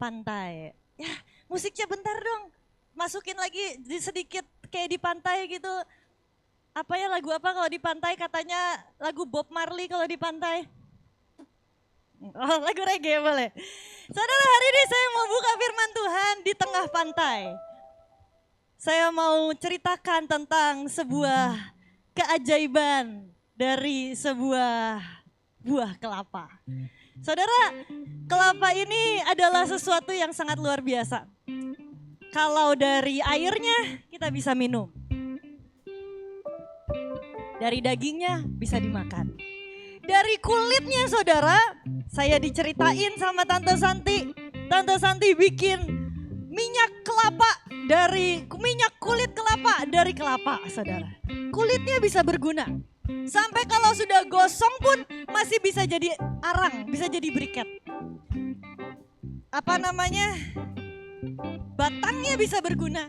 pantai. Ya, musiknya bentar dong. Masukin lagi sedikit kayak di pantai gitu. Apa ya lagu apa kalau di pantai katanya lagu Bob Marley kalau di pantai. Oh, lagu reggae boleh. Saudara, hari ini saya mau buka firman Tuhan di tengah pantai. Saya mau ceritakan tentang sebuah keajaiban dari sebuah buah kelapa. Saudara, kelapa ini adalah sesuatu yang sangat luar biasa. Kalau dari airnya kita bisa minum. Dari dagingnya bisa dimakan. Dari kulitnya saudara, saya diceritain sama Tante Santi. Tante Santi bikin minyak kelapa dari minyak kulit kelapa dari kelapa saudara. Kulitnya bisa berguna. Sampai kalau sudah gosong pun masih bisa jadi arang, bisa jadi briket. Apa namanya? Batangnya bisa berguna,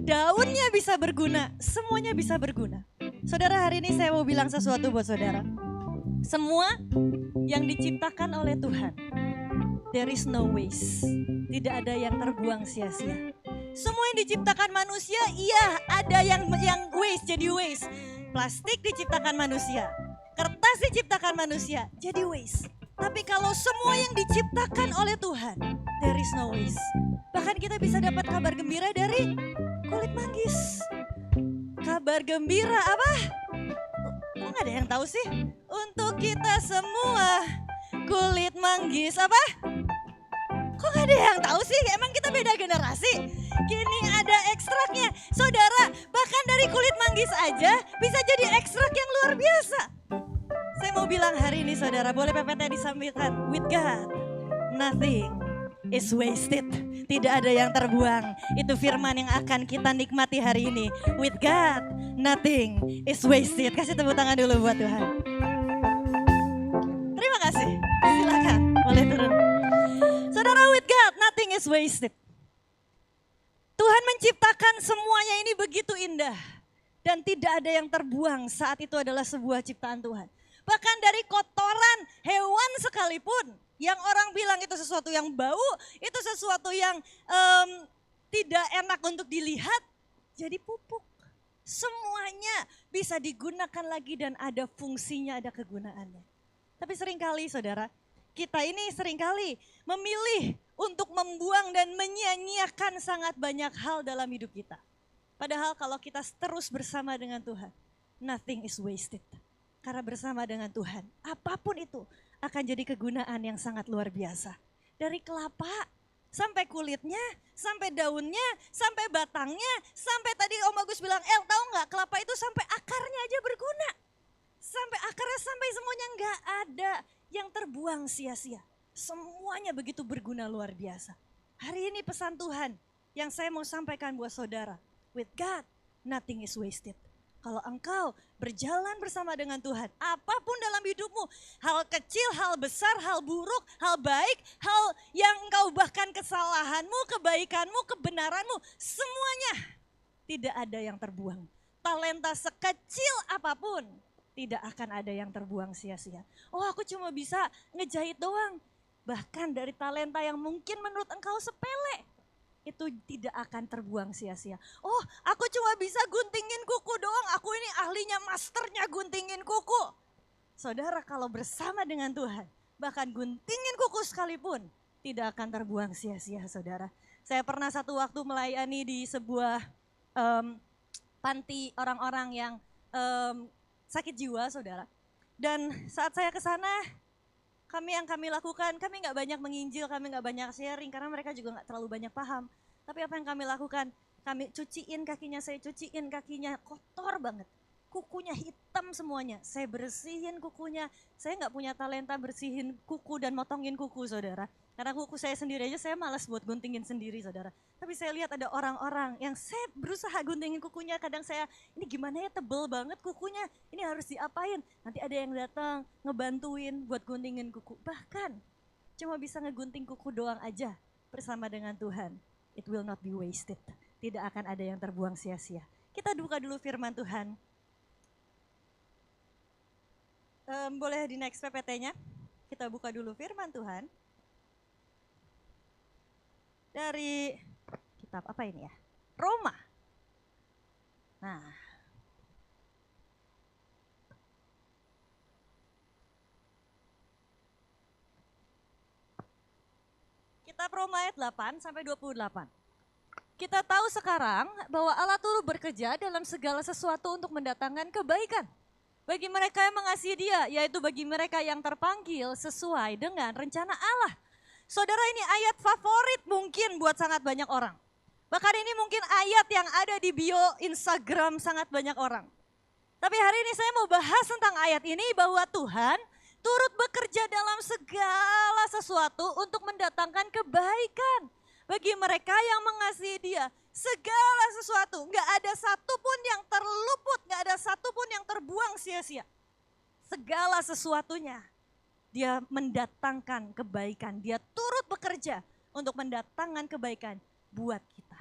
daunnya bisa berguna, semuanya bisa berguna. Saudara, hari ini saya mau bilang sesuatu buat saudara. Semua yang diciptakan oleh Tuhan, there is no waste. Tidak ada yang terbuang sia-sia. Semua yang diciptakan manusia, iya ada yang waste jadi waste. Plastik diciptakan manusia, kertas diciptakan manusia, jadi waste. Tapi kalau semua yang diciptakan oleh Tuhan, there is no waste. Bahkan kita bisa dapat kabar gembira dari kulit manggis. Kabar gembira apa? Kok gak ada yang tahu sih? Untuk kita semua kulit manggis apa? Kok gak ada yang tahu sih? Emang kita beda generasi? Kini ada ekstraknya. Saudara, bahkan dari kulit manggis aja bisa jadi ekstrak yang luar biasa. Saya mau bilang hari ini saudara, boleh PPT disampaikan. With God, nothing is wasted. Tidak ada yang terbuang. Itu firman yang akan kita nikmati hari ini. With God, nothing is wasted. Kasih tepuk tangan dulu buat Tuhan. Terima kasih. Silakan, boleh turun. Saudara, with God, nothing is wasted. Tuhan menciptakan semuanya ini begitu indah. Dan tidak ada yang terbuang saat itu adalah sebuah ciptaan Tuhan. Bahkan dari kotoran hewan sekalipun, yang orang bilang itu sesuatu yang bau, itu sesuatu yang tidak enak untuk dilihat, jadi pupuk. Semuanya bisa digunakan lagi dan ada fungsinya, ada kegunaannya. Tapi seringkali saudara, kita ini seringkali memilih untuk membuang dan menyia-nyiakan sangat banyak hal dalam hidup kita. Padahal kalau kita terus bersama dengan Tuhan, nothing is wasted. Karena bersama dengan Tuhan, apapun itu akan jadi kegunaan yang sangat luar biasa. Dari kelapa, sampai kulitnya, sampai daunnya, sampai batangnya, sampai tadi Om Agus bilang, tahu nggak kelapa itu sampai akarnya aja berguna. Sampai akarnya, sampai semuanya nggak ada yang terbuang sia-sia. Semuanya begitu berguna luar biasa. Hari ini pesan Tuhan yang saya mau sampaikan buat saudara. With God, nothing is wasted. Kalau engkau berjalan bersama dengan Tuhan, apapun dalam hidupmu, hal kecil, hal besar, hal buruk, hal baik, hal yang engkau bahkan kesalahanmu, kebaikanmu, kebenaranmu, semuanya tidak ada yang terbuang. Talenta sekecil apapun, tidak akan ada yang terbuang sia-sia. Oh, aku cuma bisa ngejahit doang. Bahkan dari talenta yang mungkin menurut engkau sepele, itu tidak akan terbuang sia-sia. Oh, aku cuma bisa guntingin kuku doang. Aku ini ahlinya, masternya guntingin kuku. Saudara, kalau bersama dengan Tuhan, bahkan guntingin kuku sekalipun, tidak akan terbuang sia-sia saudara. Saya pernah satu waktu melayani di sebuah panti orang-orang yang sakit jiwa saudara. Dan saat saya ke sana, kami lakukan, kami nggak banyak menginjil, kami nggak banyak sharing karena mereka juga nggak terlalu banyak paham. Tapi apa yang kami lakukan? Kami cuciin kakinya, saya cuciin kakinya, kotor banget. Kukunya hitam semuanya, saya bersihin kukunya. Saya nggak punya talenta bersihin kuku dan motongin kuku saudara. Karena kuku saya sendiri aja saya malas buat guntingin sendiri saudara. Tapi saya lihat ada orang-orang yang saya berusaha guntingin kukunya. Kadang saya, ini gimana ya tebel banget kukunya, ini harus diapain. Nanti ada yang datang ngebantuin buat guntingin kuku. Bahkan cuma bisa ngegunting kuku doang aja bersama dengan Tuhan. It will not be wasted. Tidak akan ada yang terbuang sia-sia. Kita buka dulu firman Tuhan. Boleh di next PPT-nya? Kita buka dulu firman Tuhan. dari kitab apa ini ya? Roma. Nah, kitab Roma ayat 8 sampai 28. Kita tahu sekarang bahwa Allah turut bekerja dalam segala sesuatu untuk mendatangkan kebaikan bagi mereka yang mengasihi Dia, yaitu bagi mereka yang terpanggil sesuai dengan rencana Allah. Saudara, ini ayat favorit mungkin buat sangat banyak orang. Bahkan ini mungkin ayat yang ada di bio Instagram sangat banyak orang. Tapi hari ini saya mau bahas tentang ayat ini, bahwa Tuhan turut bekerja dalam segala sesuatu untuk mendatangkan kebaikan bagi mereka yang mengasihi Dia. Segala sesuatu, nggak ada satupun yang terluput, nggak ada satupun yang terbuang sia-sia. Segala sesuatunya Dia mendatangkan kebaikan, Dia turut bekerja untuk mendatangkan kebaikan buat kita.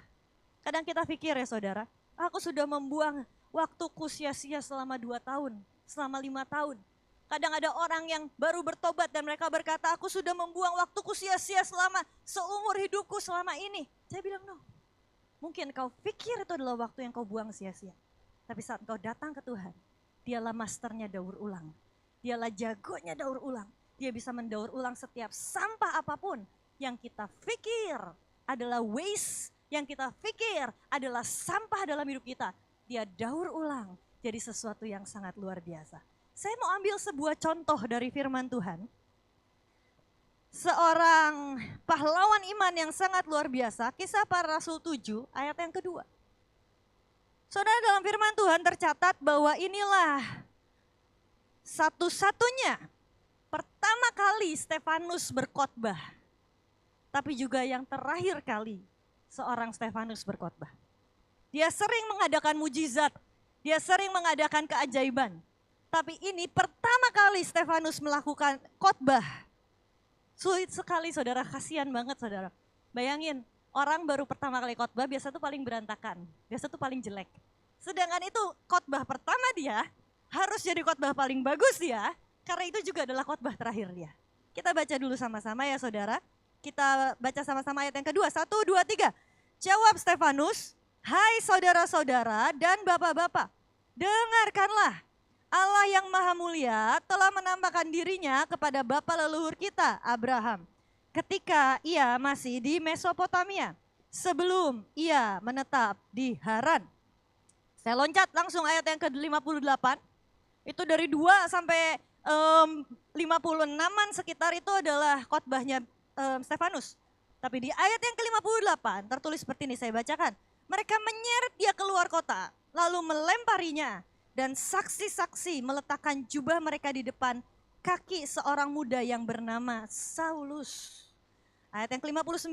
Kadang kita pikir ya saudara, aku sudah membuang waktuku sia-sia selama 2 tahun, selama 5 tahun. Kadang ada orang yang baru bertobat dan mereka berkata, aku sudah membuang waktuku sia-sia selama seumur hidupku selama ini. Saya bilang no, mungkin kau pikir itu adalah waktu yang kau buang sia-sia. Tapi saat kau datang ke Tuhan, Dialah masternya daur ulang. Dialah jagonya daur ulang. Dia bisa mendaur ulang setiap sampah apapun yang kita pikir adalah waste, yang kita pikir adalah sampah dalam hidup kita. Dia daur ulang jadi sesuatu yang sangat luar biasa. Saya mau ambil sebuah contoh dari firman Tuhan. Seorang pahlawan iman yang sangat luar biasa, Kisah Para Rasul 7 ayat yang kedua. Saudara, dalam firman Tuhan tercatat bahwa inilah satu-satunya pertama kali Stefanus berkhotbah, tapi juga yang terakhir kali seorang Stefanus berkhotbah. Dia sering mengadakan mujizat, dia sering mengadakan keajaiban, tapi ini pertama kali Stefanus melakukan khotbah. Sulit sekali saudara, kasihan banget saudara. Bayangin, orang baru pertama kali khotbah biasa tuh paling berantakan, biasa tuh paling jelek. Sedangkan itu khotbah pertama dia, harus jadi khotbah paling bagus dia, karena itu juga adalah khotbah terakhir dia. Kita baca dulu sama-sama ya saudara. Kita baca sama-sama ayat yang kedua, 1, 2, 3. Jawab Stefanus, hai saudara-saudara dan bapak-bapak, dengarkanlah. Allah yang maha mulia telah menampakkan dirinya kepada bapa leluhur kita, Abraham, ketika ia masih di Mesopotamia, sebelum ia menetap di Haran. Saya loncat langsung ayat yang ke-58, itu dari 2 sampai 56-an sekitar itu adalah khotbahnya Stefanus. Tapi di ayat yang ke-58 tertulis seperti ini, saya bacakan. Mereka menyeret dia keluar kota, lalu melemparinya. Dan saksi-saksi meletakkan jubah mereka di depan kaki seorang muda yang bernama Saulus. Ayat yang ke-59,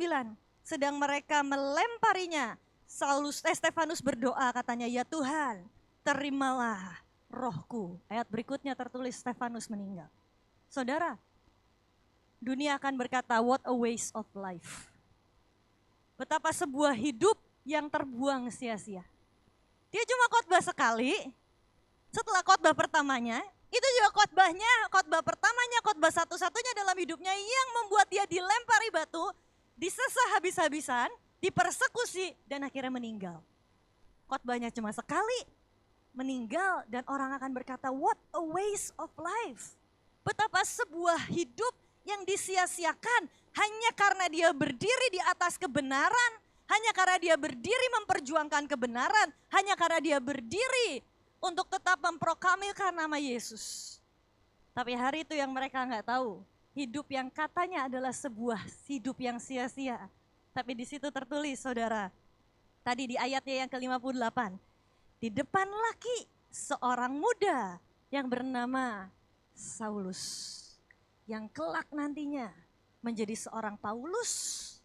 sedang mereka melemparinya, Stefanus berdoa katanya, ya Tuhan terimalah rohku. Ayat berikutnya tertulis Stefanus meninggal. Saudara, dunia akan berkata what a waste of life. Betapa sebuah hidup yang terbuang sia-sia. Dia cuma khotbah sekali. Setelah khotbah pertamanya, itu juga khotbah pertamanya, khotbah satu-satunya dalam hidupnya yang membuat dia dilempari batu, disesah habis-habisan, dipersekusi, dan akhirnya meninggal. Khotbahnya cuma sekali, meninggal, dan orang akan berkata, what a waste of life. Betapa sebuah hidup yang disia-siakan hanya karena dia berdiri di atas kebenaran, hanya karena dia berdiri memperjuangkan kebenaran, hanya karena dia berdiri untuk tetap memproklamirkan nama Yesus. Tapi hari itu yang mereka nggak tahu, hidup yang katanya adalah sebuah hidup yang sia-sia. Tapi di situ tertulis saudara, tadi di ayatnya yang ke-58, di depan laki seorang muda yang bernama Saulus, yang kelak nantinya menjadi seorang Paulus,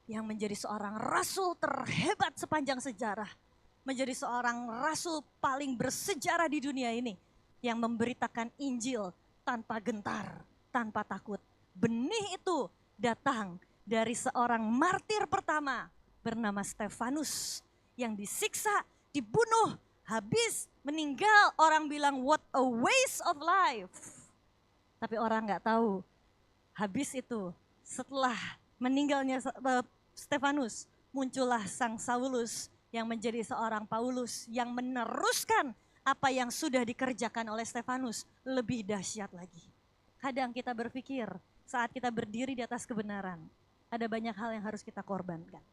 yang menjadi seorang rasul terhebat sepanjang sejarah, menjadi seorang rasul paling bersejarah di dunia ini yang memberitakan Injil tanpa gentar, tanpa takut. Benih itu datang dari seorang martir pertama bernama Stefanus yang disiksa, dibunuh, habis meninggal. Orang bilang what a waste of life. Tapi orang nggak tahu habis itu setelah meninggalnya Stefanus, muncullah sang Saulus yang menjadi seorang Paulus yang meneruskan apa yang sudah dikerjakan oleh Stefanus lebih dahsyat lagi. Kadang kita berpikir saat kita berdiri di atas kebenaran, ada banyak hal yang harus kita korbankan.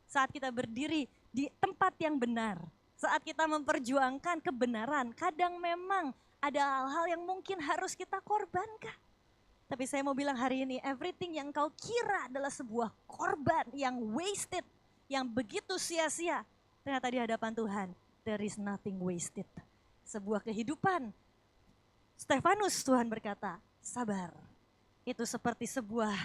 Saat kita berdiri di tempat yang benar, saat kita memperjuangkan kebenaran, kadang memang ada hal-hal yang mungkin harus kita korbankan. Tapi saya mau bilang hari ini, everything yang kau kira adalah sebuah korban yang wasted, yang begitu sia-sia, ternyata di hadapan Tuhan, there is nothing wasted. Sebuah kehidupan, Stefanus Tuhan berkata, sabar. Itu seperti sebuah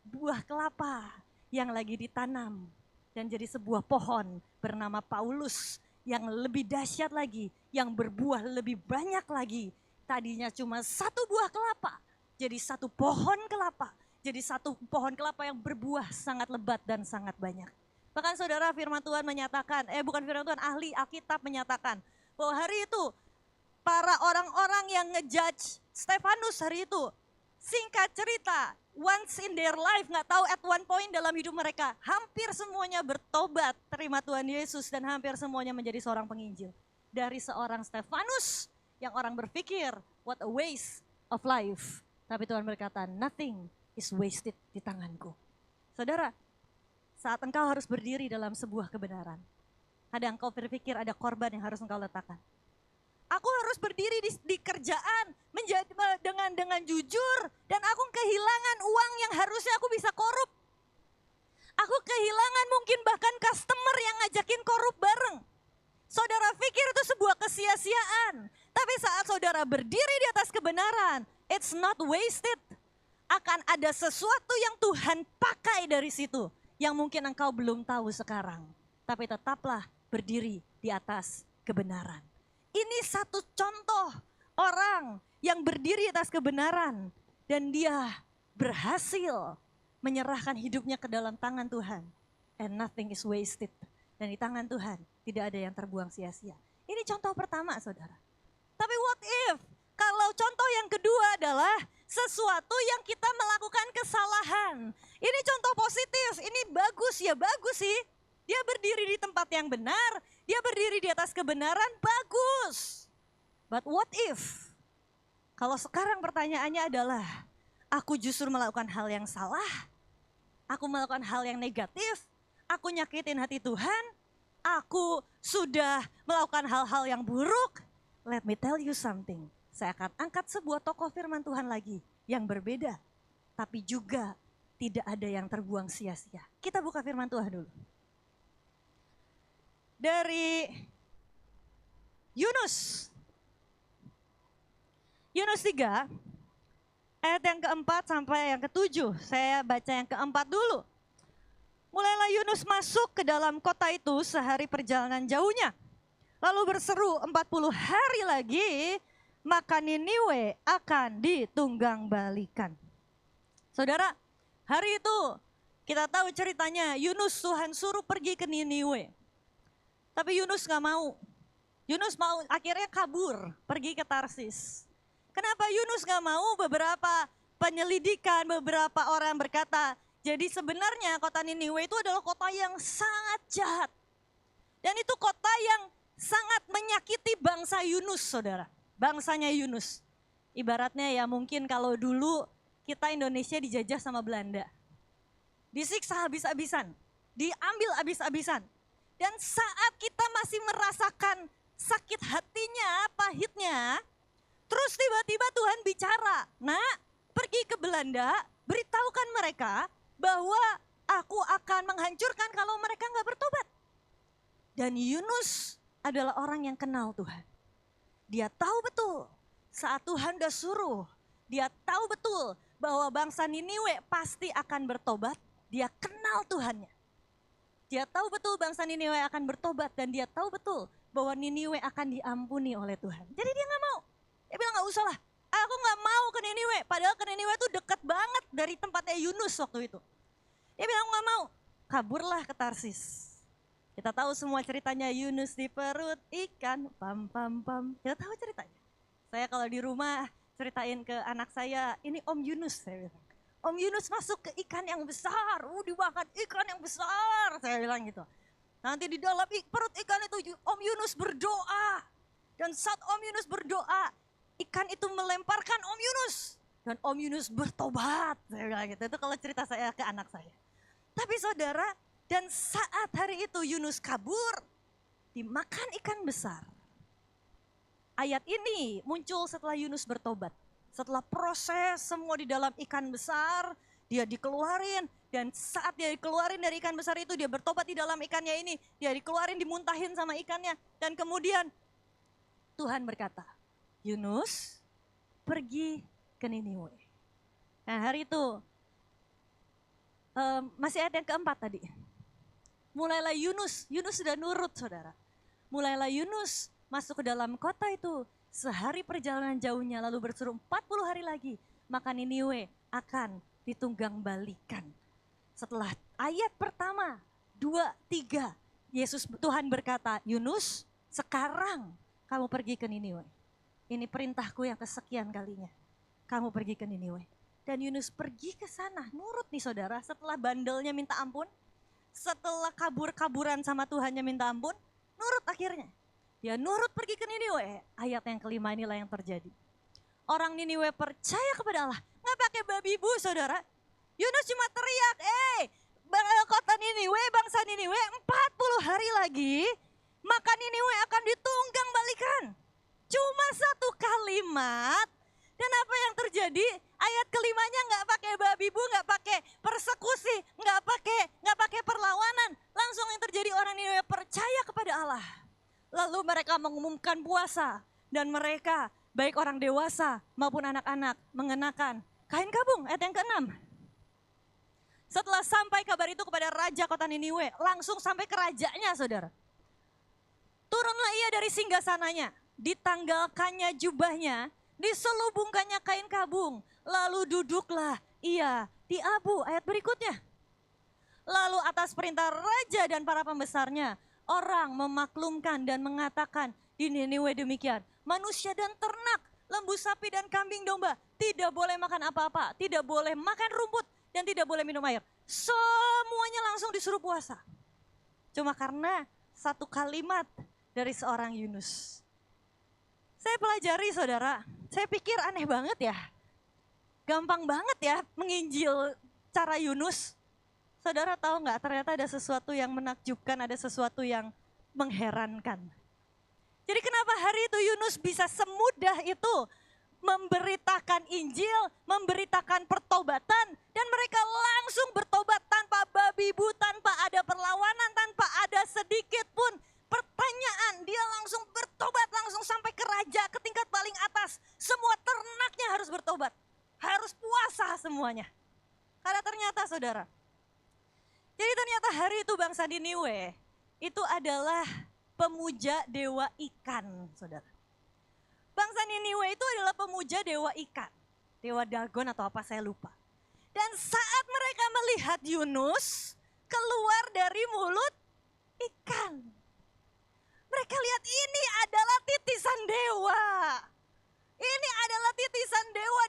buah kelapa yang lagi ditanam dan jadi sebuah pohon bernama Paulus yang lebih dahsyat lagi, yang berbuah lebih banyak lagi. Tadinya cuma satu buah kelapa, jadi satu pohon kelapa, jadi satu pohon kelapa yang berbuah sangat lebat dan sangat banyak. Bahkan saudara, firman Tuhan menyatakan, bukan firman Tuhan, ahli Alkitab menyatakan bahwa hari itu para orang-orang yang ngejudge Stefanus hari itu, singkat cerita, once in their life, gak tahu at one point dalam hidup mereka, hampir semuanya bertobat, terima Tuhan Yesus, dan hampir semuanya menjadi seorang penginjil. Dari seorang Stefanus yang orang berpikir, what a waste of life. Tapi Tuhan berkata, nothing is wasted di tanganku. Saudara, saat engkau harus berdiri dalam sebuah kebenaran, ada engkau berpikir ada korban yang harus engkau letakkan. Aku harus berdiri di kerjaan dengan jujur, dan aku kehilangan uang yang harusnya aku bisa korup. Aku kehilangan mungkin bahkan customer yang ngajakin korup bareng. Saudara pikir itu sebuah kesia-siaan, tapi saat saudara berdiri di atas kebenaran, it's not wasted. Akan ada sesuatu yang Tuhan pakai dari situ, yang mungkin engkau belum tahu sekarang. Tapi tetaplah berdiri di atas kebenaran. Ini satu contoh orang yang berdiri di atas kebenaran, dan dia berhasil menyerahkan hidupnya ke dalam tangan Tuhan. And nothing is wasted. Dan di tangan Tuhan tidak ada yang terbuang sia-sia. Ini contoh pertama, saudara. Tapi what if kalau contoh yang kedua adalah sesuatu yang kita melakukan kesalahan. Ini contoh positif, ini bagus ya, bagus sih. Dia berdiri di tempat yang benar, dia berdiri di atas kebenaran, bagus. But what if kalau sekarang pertanyaannya adalah, aku justru melakukan hal yang salah, aku melakukan hal yang negatif, aku nyakitin hati Tuhan, aku sudah melakukan hal-hal yang buruk. Let me tell you something. Saya akan angkat sebuah tokoh firman Tuhan lagi yang berbeda, tapi juga tidak ada yang terbuang sia-sia. Kita buka firman Tuhan dulu. Dari Yunus 3, ayat yang keempat sampai yang ketujuh. Saya baca yang keempat dulu. Mulailah Yunus masuk ke dalam kota itu sehari perjalanan jauhnya. Lalu berseru 40 hari lagi, maka Niniwe akan ditunggang balikan. Saudara, hari itu kita tahu ceritanya, Yunus Tuhan suruh pergi ke Niniwe. Tapi Yunus gak mau. Yunus mau akhirnya kabur, pergi ke Tarsis. Kenapa Yunus gak mau? Beberapa penyelidikan, beberapa orang berkata, jadi sebenarnya kota Niniwe itu adalah kota yang sangat jahat. Dan itu kota yang sangat menyakiti bangsa Yunus, saudara. Bangsanya Yunus. Ibaratnya ya mungkin kalau dulu kita Indonesia dijajah sama Belanda. Disiksa habis-habisan, diambil habis-habisan. Dan saat kita masih merasakan sakit hatinya, pahitnya, terus tiba-tiba Tuhan bicara, nak pergi ke Belanda, beritahukan mereka bahwa aku akan menghancurkan kalau mereka gak bertobat. Dan Yunus adalah orang yang kenal Tuhan. Dia tahu betul saat Tuhan udah suruh, dia tahu betul bahwa bangsa Niniwe pasti akan bertobat, dia kenal Tuhannya. Dia tahu betul bangsa Niniwe akan bertobat dan dia tahu betul bahwa Niniwe akan diampuni oleh Tuhan. Jadi dia gak mau. Dia bilang gak usah lah, aku gak mau ke Niniwe. Padahal ke Niniwe itu dekat banget dari tempatnya Yunus waktu itu. Dia bilang gak mau, kaburlah ke Tarsis. Kita tahu semua ceritanya Yunus di perut ikan, pam pam pam. Kita tahu ceritanya. Saya kalau di rumah ceritain ke anak saya, ini Om Yunus saya bilang. Om Yunus masuk ke ikan yang besar, dimakan ikan yang besar, saya bilang gitu. Nanti di dalam perut ikan itu Om Yunus berdoa. Dan saat Om Yunus berdoa, ikan itu melemparkan Om Yunus. Dan Om Yunus bertobat, saya bilang gitu. Itu kalau cerita saya ke anak saya. Tapi saudara, dan saat hari itu Yunus kabur, dimakan ikan besar. Ayat ini muncul setelah Yunus bertobat. Setelah proses semua di dalam ikan besar, dia dikeluarin. Dan saat dia dikeluarin dari ikan besar itu, dia bertobat di dalam ikannya ini. Dia dikeluarin, dimuntahin sama ikannya. Dan kemudian Tuhan berkata, Yunus pergi ke Niniwe. Nah hari itu, masih ayat yang keempat tadi. Mulailah Yunus sudah nurut saudara. Mulailah Yunus masuk ke dalam kota itu. Sehari perjalanan jauhnya lalu berseru 40 hari lagi. Maka Niniwe akan ditunggang balikan. Setelah ayat pertama, 2, 3. Tuhan berkata, Yunus sekarang kamu pergi ke Niniwe. Ini perintahku yang kesekian kalinya. Kamu pergi ke Niniwe. Dan Yunus pergi ke sana, nurut nih saudara. Setelah bandelnya minta ampun, setelah kabur-kaburan sama Tuhannya minta ampun, nurut akhirnya. Dia nurut pergi ke Niniwe. Ayat yang kelima inilah yang terjadi. Orang Niniwe percaya kepada Allah. Nggak pakai babi bu saudara. Yunus cuma teriak, kota Niniwe, bangsa Niniwe 40 hari lagi, maka Niniwe akan ditunggang balikan. Cuma satu kalimat. Dan apa yang terjadi? Ayat kelimanya nggak pakai babi bu, nggak pakai persekusi, nggak pakai perlawanan. Langsung yang terjadi orang Niniwe percaya kepada Allah. Lalu mereka mengumumkan puasa dan mereka baik orang dewasa maupun anak-anak mengenakan kain kabung. Ayat yang ke-6. Setelah sampai kabar itu kepada raja kota Niniwe, langsung sampai ke rajanya saudara. Turunlah ia dari singgasananya, ditanggalkannya jubahnya, diselubungkannya kain kabung, lalu duduklah ia di abu. Ayat berikutnya. Lalu atas perintah raja dan para pembesarnya, orang memaklumkan dan mengatakan di Niniwe demikian, manusia dan ternak, lembu sapi dan kambing domba tidak boleh makan apa-apa, tidak boleh makan rumput dan tidak boleh minum air. Semuanya langsung disuruh puasa. Cuma karena satu kalimat dari seorang Yunus. Saya pelajari saudara, saya pikir aneh banget ya. Gampang banget ya menginjil cara Yunus. Saudara tahu nggak, ternyata ada sesuatu yang menakjubkan, ada sesuatu yang mengherankan. Jadi kenapa hari itu Yunus bisa semudah itu memberitakan Injil, memberitakan pertobatan, dan mereka langsung bertobat tanpa babi bu, tanpa ada perlawanan, tanpa ada sedikit pun pertanyaan. Dia langsung bertobat, langsung sampai ke raja, ke tingkat paling atas. Semua ternaknya harus bertobat, harus puasa semuanya. Karena ternyata saudara, jadi ternyata hari itu bangsa Niniwe itu adalah pemuja dewa ikan, saudara. Bangsa Niniwe itu adalah pemuja dewa ikan. Dewa Dagon atau apa saya lupa. Dan saat mereka melihat Yunus keluar dari mulut ikan. Mereka lihat ini adalah titisan dewa. Ini adalah titisan dewa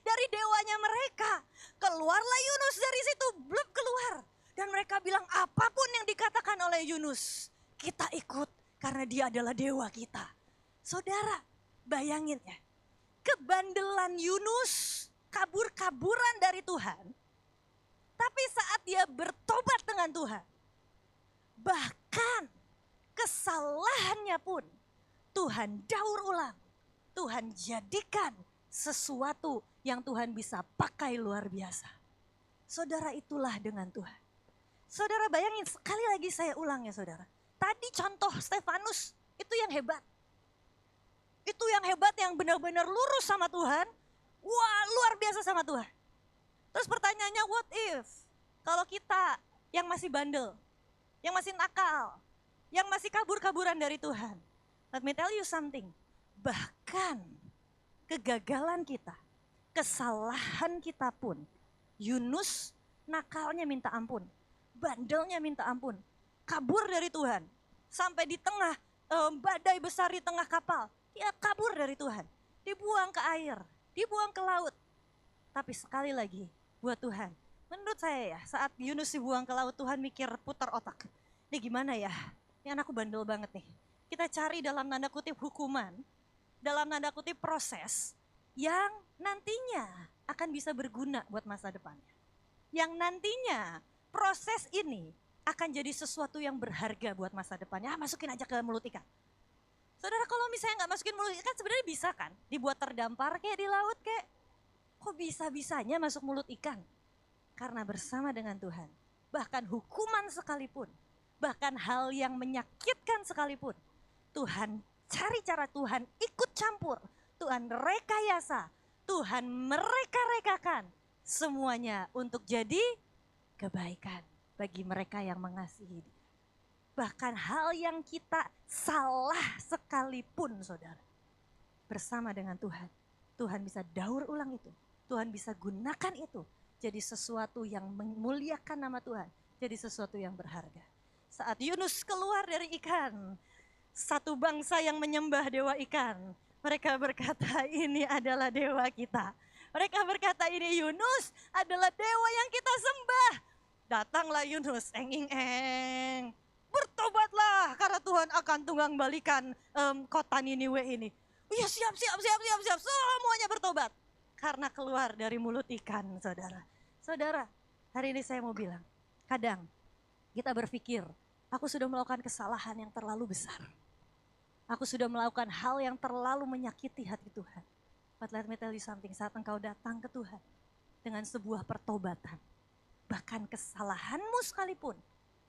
dari dewanya mereka. Keluarlah Yunus dari situ, belum keluar. Dan mereka bilang apapun yang dikatakan oleh Yunus, kita ikut karena dia adalah dewa kita. Saudara, bayangin ya, kebandelan Yunus, kabur-kaburan dari Tuhan. Tapi saat dia bertobat dengan Tuhan, bahkan kesalahannya pun Tuhan daur ulang. Tuhan jadikan sesuatu yang Tuhan bisa pakai luar biasa. Saudara, itulah dengan Tuhan. Saudara bayangin, sekali lagi saya ulang ya saudara. Tadi contoh Stefanus, itu yang hebat. Itu yang hebat, yang benar-benar lurus sama Tuhan. Wah, luar biasa sama Tuhan. Terus pertanyaannya, what if? Kalau kita yang masih bandel, yang masih nakal, yang masih kabur-kaburan dari Tuhan. Let me tell you something. Bahkan kegagalan kita, kesalahan kita pun, Yunus nakalnya minta ampun, bandelnya minta ampun, kabur dari Tuhan. Sampai di tengah badai besar di tengah kapal, dia kabur dari Tuhan. Dibuang ke air, dibuang ke laut. Tapi sekali lagi buat Tuhan. Menurut saya ya, saat Yunus dibuang ke laut, Tuhan mikir putar otak. Ini gimana ya? Ini anakku bandel banget nih. Kita cari dalam tanda kutip hukuman, dalam tanda kutip proses yang nantinya akan bisa berguna buat masa depannya. Yang nantinya proses ini akan jadi sesuatu yang berharga buat masa depannya. Masukin aja ke mulut ikan. Saudara, kalau misalnya nggak masukin mulut ikan sebenarnya bisa kan? Dibuat terdampar kayak di laut kayak. Kok bisa-bisanya masuk mulut ikan? Karena bersama dengan Tuhan, bahkan hukuman sekalipun, bahkan hal yang menyakitkan sekalipun, Tuhan cari cara, Tuhan ikut campur, Tuhan rekayasa, Tuhan mereka-rekakan semuanya untuk jadi kebaikan bagi mereka yang mengasihi Dia. Bahkan hal yang kita salah sekalipun, saudara, bersama dengan Tuhan, Tuhan bisa daur ulang itu, Tuhan bisa gunakan itu jadi sesuatu yang memuliakan nama Tuhan, jadi sesuatu yang berharga. Saat Yunus keluar dari ikan, satu bangsa yang menyembah dewa ikan, mereka berkata ini adalah dewa kita. Mereka berkata ini Yunus adalah dewa yang kita sembah. Datanglah Yunus, eng, bertobatlah karena Tuhan akan tunggang balikan kota Niniwe ini. Ya siap, semuanya bertobat. Karena keluar dari mulut ikan, saudara. Saudara, hari ini saya mau bilang, kadang kita berpikir, aku sudah melakukan kesalahan yang terlalu besar. Aku sudah melakukan hal yang terlalu menyakiti hati Tuhan. But let me tell you something, saat engkau datang ke Tuhan dengan sebuah pertobatan, bahkan kesalahanmu sekalipun,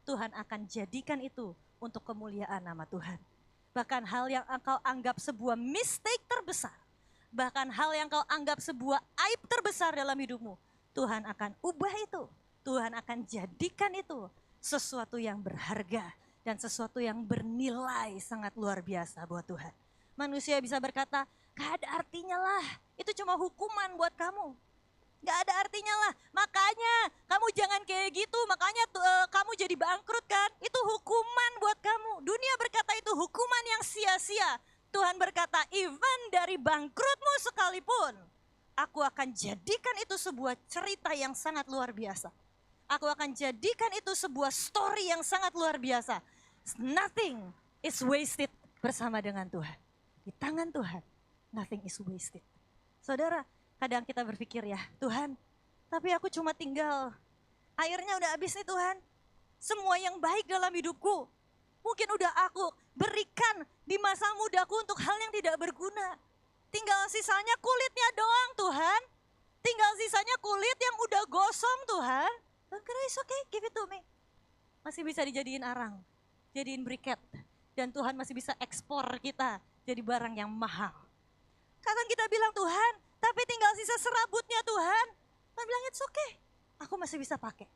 Tuhan akan jadikan itu untuk kemuliaan nama Tuhan. Bahkan hal yang engkau anggap sebuah mistake terbesar, bahkan hal yang kau anggap sebuah aib terbesar dalam hidupmu, Tuhan akan ubah itu. Tuhan akan jadikan itu sesuatu yang berharga dan sesuatu yang bernilai sangat luar biasa buat Tuhan. Manusia bisa berkata, gak ada artinya lah, itu cuma hukuman buat kamu. Gak ada artinya lah, makanya kamu jangan kayak gitu, makanya kamu jadi bangkrut kan, itu hukuman buat kamu. Dunia berkata itu hukuman yang sia-sia. Tuhan berkata, even dari bangkrutmu sekalipun, aku akan jadikan itu sebuah cerita yang sangat luar biasa. Aku akan jadikan itu sebuah story yang sangat luar biasa. Nothing is wasted bersama dengan Tuhan. Di tangan Tuhan, nothing is wasted. Saudara, kadang kita berpikir ya, Tuhan, tapi aku cuma tinggal, airnya udah habis nih Tuhan. Semua yang baik dalam hidupku, mungkin udah aku berikan di masa mudaku untuk hal yang tidak berguna. Tinggal sisanya kulitnya doang Tuhan. Tinggal sisanya kulit yang udah gosong Tuhan. Tuhan kira it's okay, give it to me. Masih bisa dijadiin arang, jadiin briket. Dan Tuhan masih bisa ekspor kita jadi barang yang mahal. Kadang kita bilang Tuhan, tapi tinggal sisa serabutnya Tuhan. Tuhan bilang it's okay, aku masih bisa pakai.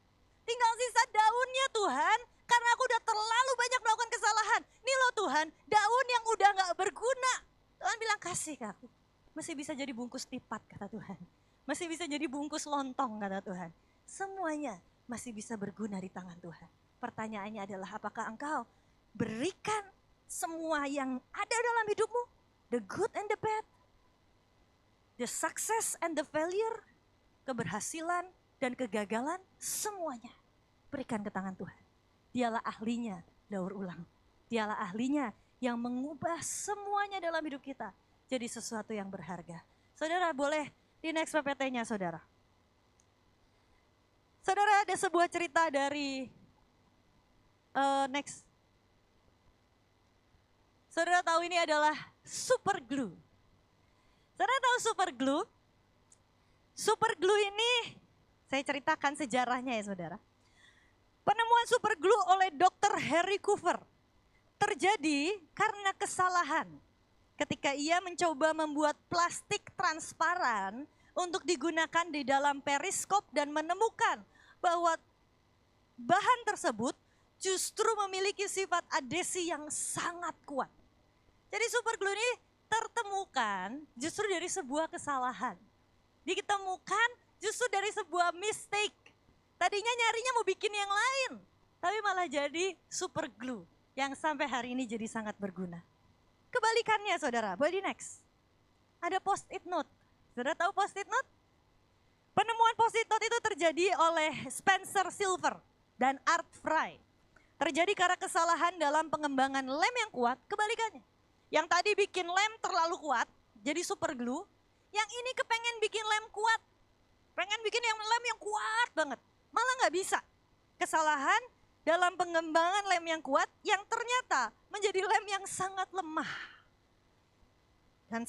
Tinggal sisa daunnya Tuhan, karena aku udah terlalu banyak melakukan kesalahan. Nih loh Tuhan, daun yang udah gak berguna. Tuhan bilang kasih ke aku. Masih bisa jadi bungkus tipat kata Tuhan. Masih bisa jadi bungkus lontong kata Tuhan. Semuanya masih bisa berguna di tangan Tuhan. Pertanyaannya adalah apakah engkau berikan semua yang ada dalam hidupmu? The good and the bad. The success and the failure. Keberhasilan dan kegagalan, semuanya berikan ke tangan Tuhan. Dialah ahlinya daur ulang. Dialah ahlinya yang mengubah semuanya dalam hidup kita jadi sesuatu yang berharga. Saudara boleh di next PPT-nya saudara. Saudara ada sebuah cerita dari next. Saudara tahu ini adalah super glue. Saudara tahu super glue? Super glue ini saya ceritakan sejarahnya ya saudara. Penemuan super glue oleh Dr. Harry Cooper terjadi karena kesalahan ketika ia mencoba membuat plastik transparan untuk digunakan di dalam periskop dan menemukan bahwa bahan tersebut justru memiliki sifat adesi yang sangat kuat. Jadi super glue ini tertemukan justru dari sebuah kesalahan. Ditemukan justru dari sebuah mistake. Tadinya nyarinya mau bikin yang lain, tapi malah jadi super glue yang sampai hari ini jadi sangat berguna. Kebalikannya saudara, boleh di next. Ada post-it note. Saudara tahu post-it note? Penemuan positot itu terjadi oleh Spencer Silver dan Art Fry. Terjadi karena kesalahan dalam pengembangan lem yang kuat, kebalikannya. Yang tadi bikin lem terlalu kuat, jadi super glue. Yang ini kepengen bikin lem kuat, pengen bikin lem yang kuat banget. Malah nggak bisa. Kesalahan dalam pengembangan lem yang kuat yang ternyata menjadi lem yang sangat lemah. Dan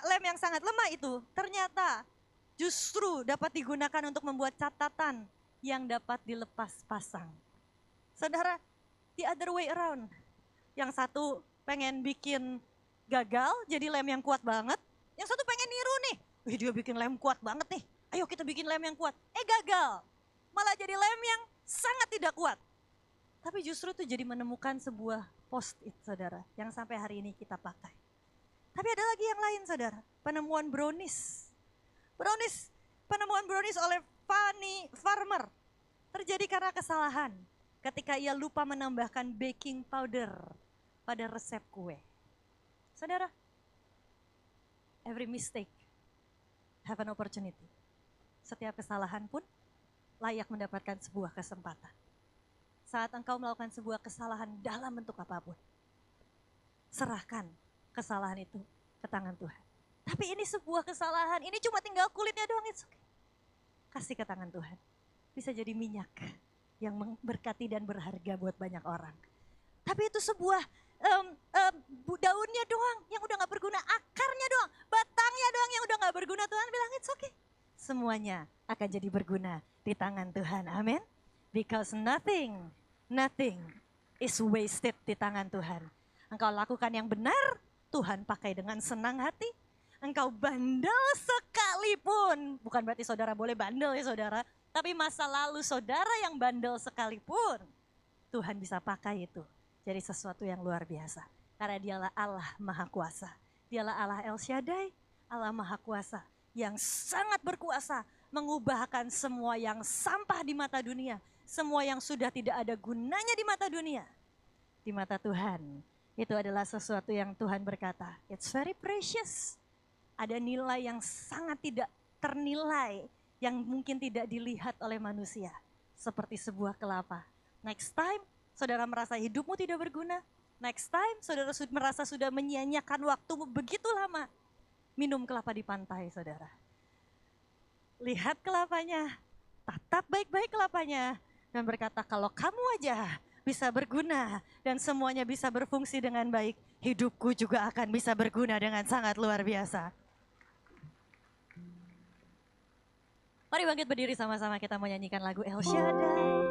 lem yang sangat lemah itu ternyata justru dapat digunakan untuk membuat catatan yang dapat dilepas pasang. Saudara, the other way around. Yang satu pengen bikin gagal jadi lem yang kuat banget. Yang satu pengen niru nih. Wih, dia bikin lem kuat banget nih. Ayo kita bikin lem yang kuat. Gagal. Malah jadi lem yang sangat tidak kuat. Tapi justru itu jadi menemukan sebuah post-it, saudara. Yang sampai hari ini kita pakai. Tapi ada lagi yang lain, saudara. Penemuan brownies. Penemuan brownies oleh Fanny Farmer. Terjadi karena kesalahan. Ketika ia lupa menambahkan baking powder pada resep kue. Saudara, every mistake have an opportunity. Setiap kesalahan pun layak mendapatkan sebuah kesempatan. Saat engkau melakukan sebuah kesalahan dalam bentuk apapun, serahkan kesalahan itu ke tangan Tuhan. Tapi ini sebuah kesalahan, ini cuma tinggal kulitnya doang, it's okay. Kasih ke tangan Tuhan. Bisa jadi minyak yang memberkati dan berharga buat banyak orang. Tapi itu sebuah daunnya doang yang udah gak berguna, akarnya doang, batangnya doang yang udah gak berguna. Tuhan bilang it's okay. Semuanya akan jadi berguna di tangan Tuhan, amin. Because nothing is wasted di tangan Tuhan. Engkau lakukan yang benar, Tuhan pakai dengan senang hati. Engkau bandel sekalipun, bukan berarti saudara boleh bandel ya saudara, tapi masa lalu saudara yang bandel sekalipun, Tuhan bisa pakai itu jadi sesuatu yang luar biasa. Karena dialah Allah Maha Kuasa. Dialah Allah El Shaddai, Allah Maha Kuasa yang sangat berkuasa mengubahkan semua yang sampah di mata dunia. Semua yang sudah tidak ada gunanya di mata dunia. Di mata Tuhan, itu adalah sesuatu yang Tuhan berkata, it's very precious. Ada nilai yang sangat tidak ternilai, yang mungkin tidak dilihat oleh manusia. Seperti sebuah kelapa. Next time, saudara merasa hidupmu tidak berguna. Next time, saudara merasa sudah menyia-nyiakan waktumu begitu lama. Minum kelapa di pantai, saudara. Lihat kelapanya, tatap baik-baik kelapanya. Dan berkata, kalau kamu aja bisa berguna dan semuanya bisa berfungsi dengan baik, hidupku juga akan bisa berguna dengan sangat luar biasa. Mari bangkit berdiri sama-sama, kita mau nyanyikan lagu El Shaddai.